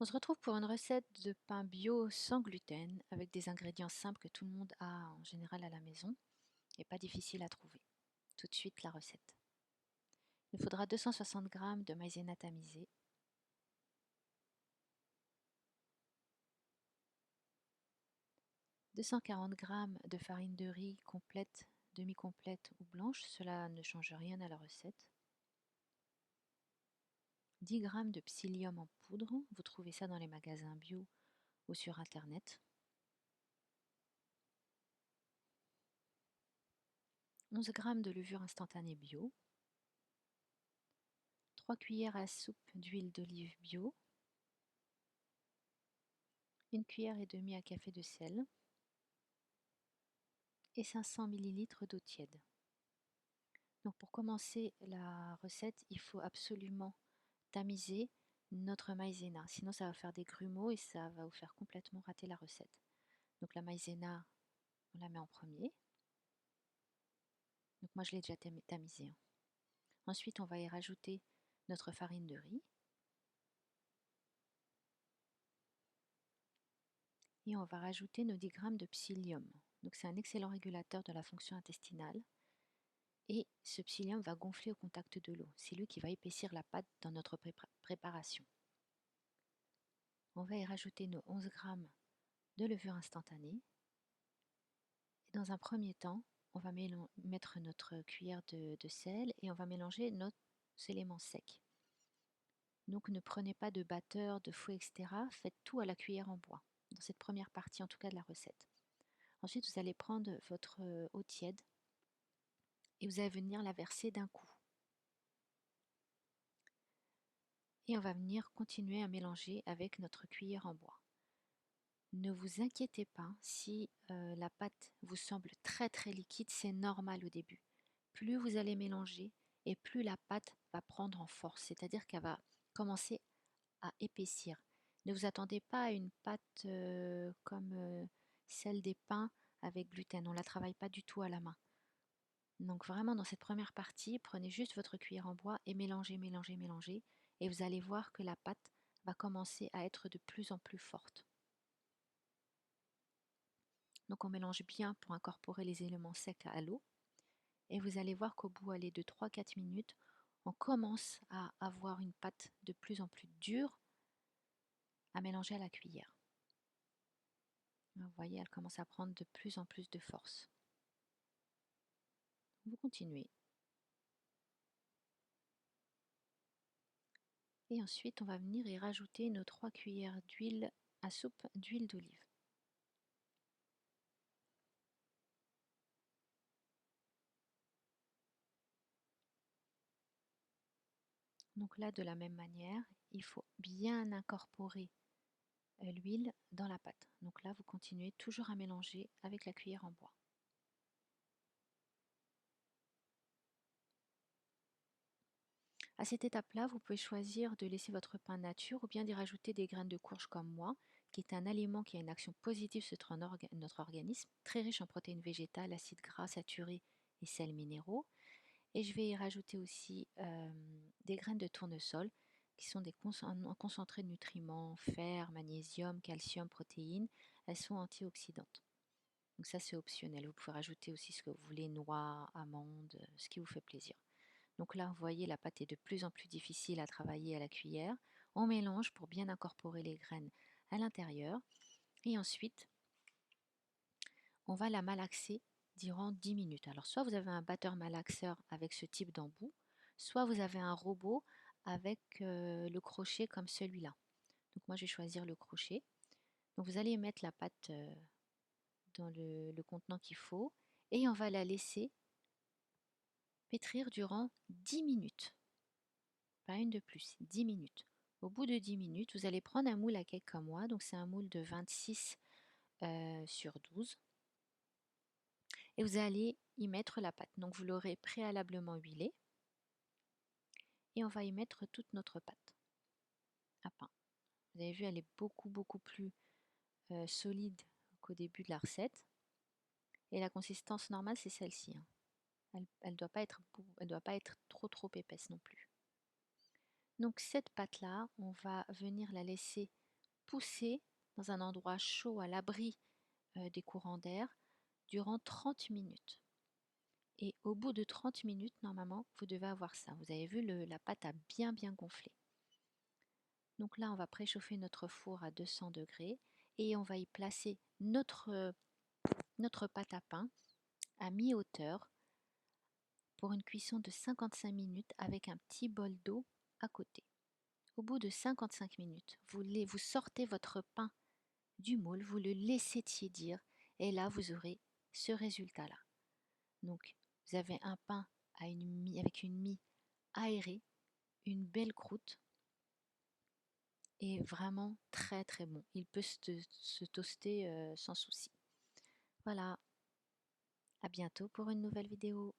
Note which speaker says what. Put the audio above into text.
Speaker 1: On se retrouve pour une recette de pain bio sans gluten avec des ingrédients simples que tout le monde a en général à la maison et pas difficile à trouver. Tout de suite la recette. Il nous faudra 260 g de maïzena tamisée, 240 g de farine de riz complète, demi-complète ou blanche, cela ne change rien à la recette. 10 g de psyllium en poudre, vous trouvez ça dans les magasins bio ou sur internet. 11 g de levure instantanée bio, 3 cuillères à soupe d'huile d'olive bio, 1 cuillère et demie à café de sel et 500 ml d'eau tiède. Donc pour commencer la recette, il faut absolument tamiser notre maïzena, sinon ça va faire des grumeaux et ça va vous faire complètement rater la recette. Donc la maïzena, on la met en premier. Donc moi je l'ai déjà tamisée. Ensuite on va y rajouter notre farine de riz. Et on va rajouter nos 10 g de psyllium. Donc c'est un excellent régulateur de la fonction intestinale. Et ce psyllium va gonfler au contact de l'eau. C'est lui qui va épaissir la pâte dans notre préparation. On va y rajouter nos 11 g de levure instantanée. Et dans un premier temps, on va mettre notre cuillère de sel et on va mélanger nos éléments secs. Donc ne prenez pas de batteur, de fouet, etc. Faites tout à la cuillère en bois, dans cette première partie en tout cas de la recette. Ensuite, vous allez prendre votre eau tiède et vous allez venir la verser d'un coup. Et on va venir continuer à mélanger avec notre cuillère en bois. Ne vous inquiétez pas si la pâte vous semble très liquide, c'est normal au début. Plus vous allez mélanger et plus la pâte va prendre en force, c'est-à-dire qu'elle va commencer à épaissir. Ne vous attendez pas à une pâte comme celle des pains avec gluten, on ne la travaille pas du tout à la main. Donc vraiment dans cette première partie, prenez juste votre cuillère en bois et mélangez, et vous allez voir que la pâte va commencer à être de plus en plus forte. Donc on mélange bien pour incorporer les éléments secs à l'eau. Et vous allez voir qu'au bout de 3-4 minutes, on commence à avoir une pâte de plus en plus dure à mélanger à la cuillère. Vous voyez, elle commence à prendre de plus en plus de force. Vous continuez. Et ensuite, on va venir y rajouter nos 3 cuillères d'huile à soupe d'huile d'olive. Donc là, de la même manière, il faut bien incorporer l'huile dans la pâte. Donc là, vous continuez toujours à mélanger avec la cuillère en bois. À cette étape-là, vous pouvez choisir de laisser votre pain nature ou bien d'y rajouter des graines de courge comme moi, qui est un aliment qui a une action positive sur notre organisme, très riche en protéines végétales, acides gras saturés et sels minéraux. Et je vais y rajouter aussi des graines de tournesol, qui sont des concentrés de nutriments, fer, magnésium, calcium, protéines. Elles sont antioxydantes. Donc ça, c'est optionnel. Vous pouvez rajouter aussi ce que vous voulez, noix, amandes, ce qui vous fait plaisir. Donc là, vous voyez, la pâte est de plus en plus difficile à travailler à la cuillère. On mélange pour bien incorporer les graines à l'intérieur. Et ensuite, on va la malaxer durant 10 minutes. Alors, soit vous avez un batteur malaxeur avec ce type d'embout, soit vous avez un robot avec le crochet comme celui-là. Donc moi, je vais choisir le crochet. Donc vous allez mettre la pâte dans le contenant qu'il faut et on va la laisser pétrir durant 10 minutes. Pas une de plus, 10 minutes. Au bout de 10 minutes, vous allez prendre un moule à cake comme moi, donc c'est un moule de 26 sur 12. Et vous allez y mettre la pâte. Donc vous l'aurez préalablement huilée. Et on va y mettre toute notre pâte à pain. Vous avez vu, elle est beaucoup plus solide qu'au début de la recette. Et la consistance normale, c'est celle-ci. Elle ne doit pas être trop épaisse non plus. Donc cette pâte-là, on va venir la laisser pousser dans un endroit chaud à l'abri des courants d'air durant 30 minutes. Et au bout de 30 minutes, normalement, vous devez avoir ça. Vous avez vu, la pâte a bien gonflé. Donc là, on va préchauffer notre four à 200 degrés et on va y placer notre pâte à pain à mi-hauteur pour une cuisson de 55 minutes avec un petit bol d'eau à côté. Au bout de 55 minutes, vous sortez votre pain du moule, vous le laissez tiédir et là, vous aurez ce résultat-là. Donc, vous avez un pain avec une mie aérée, une belle croûte et vraiment très très bon. Il peut se toaster sans souci. Voilà, à bientôt pour une nouvelle vidéo.